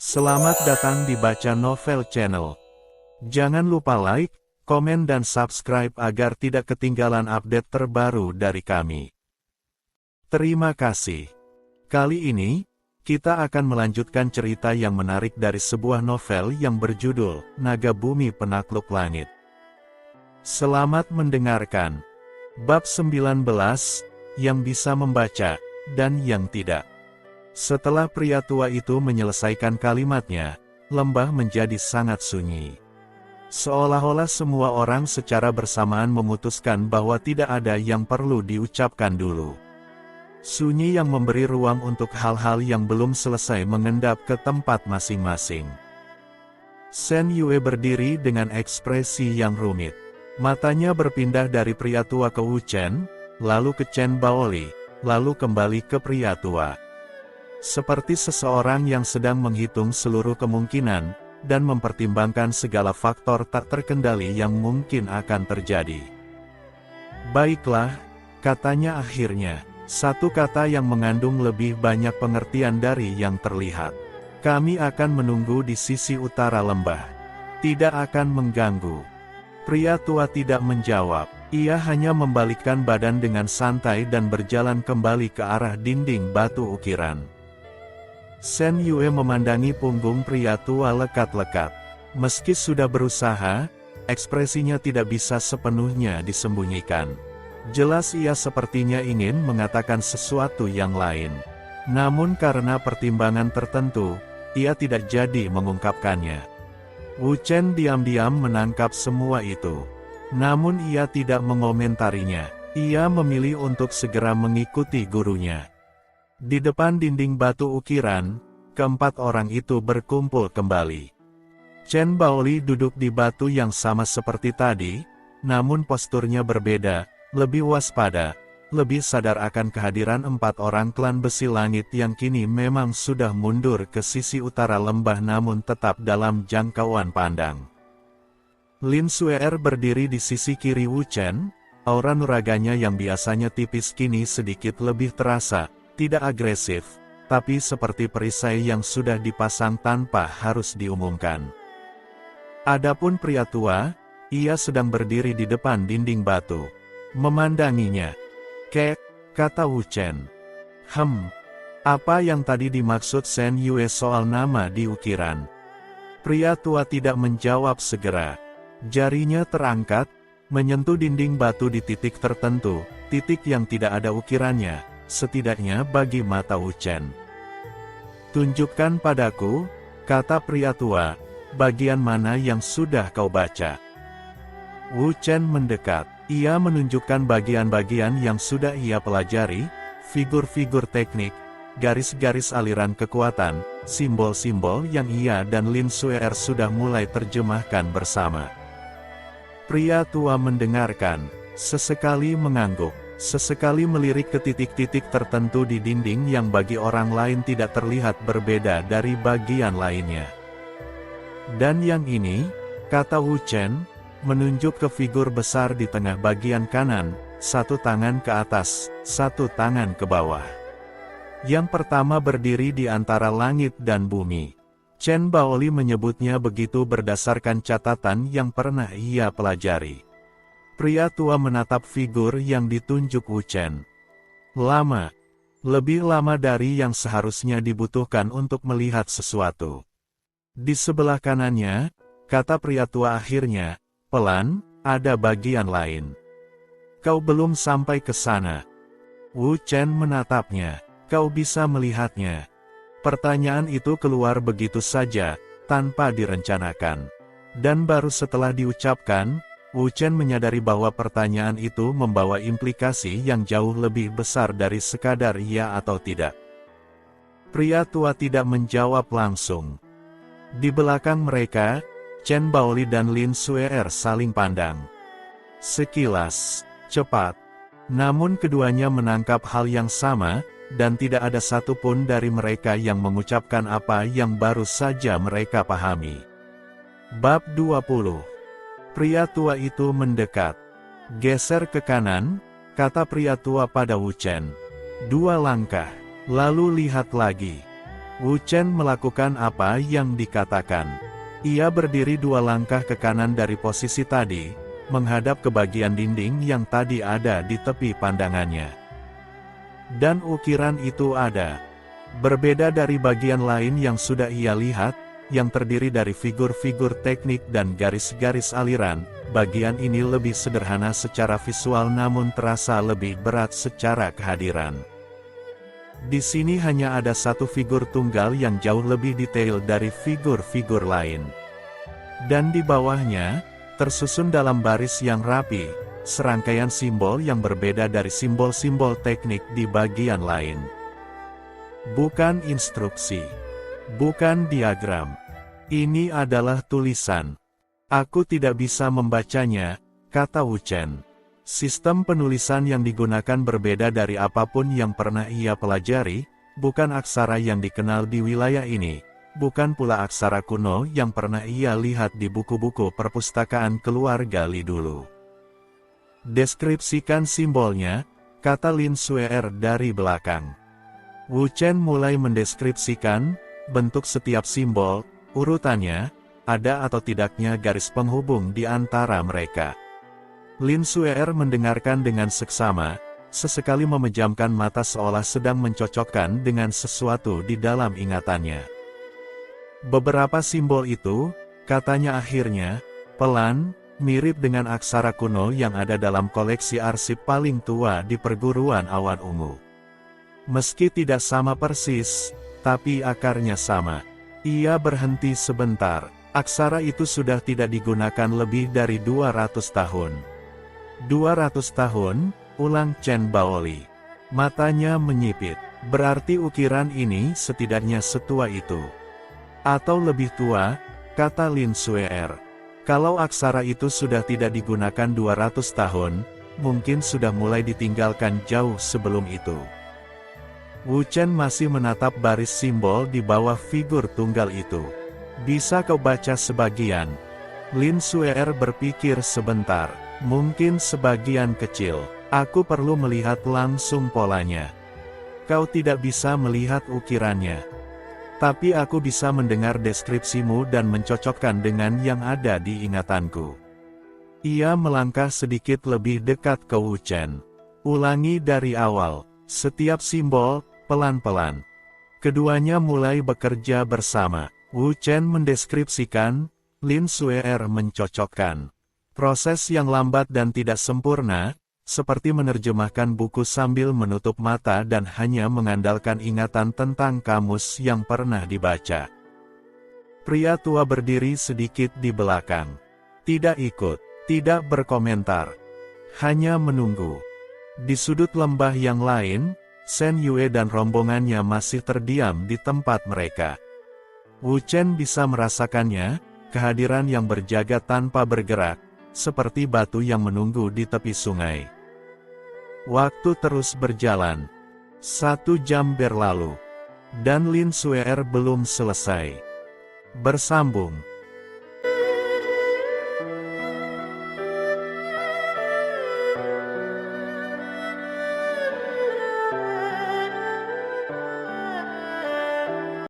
Selamat datang di Baca Novel Channel. Jangan lupa like, komen dan subscribe agar tidak ketinggalan update terbaru dari kami. Terima kasih. Kali ini, kita akan melanjutkan cerita yang menarik dari sebuah novel yang berjudul Naga Bumi Penakluk Langit. Selamat mendengarkan. Bab 19, yang bisa membaca, dan yang tidak. Setelah pria tua itu menyelesaikan kalimatnya, lembah menjadi sangat sunyi. Seolah-olah semua orang secara bersamaan memutuskan bahwa tidak ada yang perlu diucapkan dulu. Sunyi yang memberi ruang untuk hal-hal yang belum selesai mengendap ke tempat masing-masing. Shen Yue berdiri dengan ekspresi yang rumit. Matanya berpindah dari pria tua ke Wu Chen, lalu ke Chen Baoli, lalu kembali ke pria tua. Seperti seseorang yang sedang menghitung seluruh kemungkinan, dan mempertimbangkan segala faktor tak terkendali yang mungkin akan terjadi. Baiklah, katanya akhirnya, satu kata yang mengandung lebih banyak pengertian dari yang terlihat. Kami akan menunggu di sisi utara lembah. Tidak akan mengganggu. Pria tua tidak menjawab, ia hanya membalikkan badan dengan santai dan berjalan kembali ke arah dinding batu ukiran. Shen Yue memandangi punggung pria tua lekat-lekat. Meski sudah berusaha, ekspresinya tidak bisa sepenuhnya disembunyikan. Jelas ia sepertinya ingin mengatakan sesuatu yang lain. Namun karena pertimbangan tertentu, ia tidak jadi mengungkapkannya. Wu Chen diam-diam menangkap semua itu. Namun ia tidak mengomentarinya. Ia memilih untuk segera mengikuti gurunya. Di depan dinding batu ukiran, keempat orang itu berkumpul kembali. Chen Baoli duduk di batu yang sama seperti tadi, namun posturnya berbeda, lebih waspada, lebih sadar akan kehadiran empat orang klan besi langit yang kini memang sudah mundur ke sisi utara lembah namun tetap dalam jangkauan pandang. Lin Suer berdiri di sisi kiri Wu Chen, aura nuraganya yang biasanya tipis kini sedikit lebih terasa. Tidak agresif, tapi seperti perisai yang sudah dipasang tanpa harus diumumkan. Adapun pria tua, ia sedang berdiri di depan dinding batu. Memandanginya. Kek, kata Wu Chen. Apa yang tadi dimaksud Shen Yue soal nama di ukiran? Pria tua tidak menjawab segera. Jarinya terangkat, menyentuh dinding batu di titik tertentu, titik yang tidak ada ukirannya. Setidaknya bagi mata Wu Chen. Tunjukkan padaku, kata pria tua, bagian mana yang sudah kau baca. Wu Chen mendekat. Ia menunjukkan bagian-bagian yang sudah ia pelajari, figur-figur teknik, garis-garis aliran kekuatan, simbol-simbol yang ia dan Lin Suer sudah mulai terjemahkan bersama. Pria tua mendengarkan, sesekali mengangguk. Sesekali melirik ke titik-titik tertentu di dinding yang bagi orang lain tidak terlihat berbeda dari bagian lainnya. Dan yang ini, kata Wu Chen, menunjuk ke figur besar di tengah bagian kanan, satu tangan ke atas, satu tangan ke bawah. Yang pertama berdiri di antara langit dan bumi. Chen Baoli menyebutnya begitu berdasarkan catatan yang pernah ia pelajari. Pria tua menatap figur yang ditunjuk Wu Chen. Lama. Lebih lama dari yang seharusnya dibutuhkan untuk melihat sesuatu. Di sebelah kanannya, kata pria tua akhirnya, pelan, ada bagian lain. Kau belum sampai ke sana. Wu Chen menatapnya. Kau bisa melihatnya. Pertanyaan itu keluar begitu saja, tanpa direncanakan. Dan baru setelah diucapkan, Wu Chen menyadari bahwa pertanyaan itu membawa implikasi yang jauh lebih besar dari sekadar iya atau tidak. Pria tua tidak menjawab langsung. Di belakang mereka, Chen Baoli dan Lin Suer saling pandang. Sekilas, cepat. Namun keduanya menangkap hal yang sama, dan tidak ada satupun dari mereka yang mengucapkan apa yang baru saja mereka pahami. Bab 20. Pria tua itu mendekat. Geser ke kanan, kata pria tua pada Wu Chen. 2 langkah, lalu lihat lagi. Wu Chen melakukan apa yang dikatakan. Ia berdiri 2 langkah ke kanan dari posisi tadi, menghadap ke bagian dinding yang tadi ada di tepi pandangannya. Dan ukiran itu ada. Berbeda dari bagian lain yang sudah ia lihat, yang terdiri dari figur-figur teknik dan garis-garis aliran, bagian ini lebih sederhana secara visual namun terasa lebih berat secara kehadiran. Di sini hanya ada satu figur tunggal yang jauh lebih detail dari figur-figur lain. Dan di bawahnya, tersusun dalam baris yang rapi, serangkaian simbol yang berbeda dari simbol-simbol teknik di bagian lain. Bukan instruksi. Bukan diagram. Ini adalah tulisan. Aku tidak bisa membacanya, kata Wu Chen. Sistem penulisan yang digunakan berbeda dari apapun yang pernah ia pelajari, bukan aksara yang dikenal di wilayah ini, bukan pula aksara kuno yang pernah ia lihat di buku-buku perpustakaan keluarga Li dulu. Deskripsikan simbolnya, kata Lin Xuer dari belakang. Wu Chen mulai mendeskripsikan bentuk setiap simbol, urutannya, ada atau tidaknya garis penghubung di antara mereka. Lin Xuer mendengarkan dengan seksama, sesekali memejamkan mata seolah sedang mencocokkan dengan sesuatu di dalam ingatannya. Beberapa simbol itu, katanya akhirnya, pelan, mirip dengan aksara kuno yang ada dalam koleksi arsip paling tua di perguruan awan ungu. Meski tidak sama persis, tapi akarnya sama. Ia berhenti sebentar, aksara itu sudah tidak digunakan lebih dari 200 tahun. 200 tahun, ulang Chen Baoli. Matanya menyipit, berarti ukiran ini setidaknya setua itu. Atau lebih tua, kata Lin Xuer. Kalau aksara itu sudah tidak digunakan 200 tahun, mungkin sudah mulai ditinggalkan jauh sebelum itu. Wu Chen masih menatap baris simbol di bawah figur tunggal itu. Bisa kau baca sebagian? Lin Xuer berpikir sebentar. Mungkin sebagian kecil. Aku perlu melihat langsung polanya. Kau tidak bisa melihat ukirannya. Tapi aku bisa mendengar deskripsimu dan mencocokkan dengan yang ada di ingatanku. Ia melangkah sedikit lebih dekat ke Wu Chen. Ulangi dari awal, setiap simbol, pelan-pelan. Keduanya mulai bekerja bersama. Wu Chen mendeskripsikan, Lin Xuer mencocokkan. Proses yang lambat dan tidak sempurna, seperti menerjemahkan buku sambil menutup mata dan hanya mengandalkan ingatan tentang kamus yang pernah dibaca. Pria tua berdiri sedikit di belakang. Tidak ikut, tidak berkomentar. Hanya menunggu. Di sudut lembah yang lain, Shen Yue dan rombongannya masih terdiam di tempat mereka. Wu Chen bisa merasakannya, kehadiran yang berjaga tanpa bergerak, seperti batu yang menunggu di tepi sungai. Waktu terus berjalan. 1 jam berlalu. Dan Lin Xuer belum selesai. Bersambung.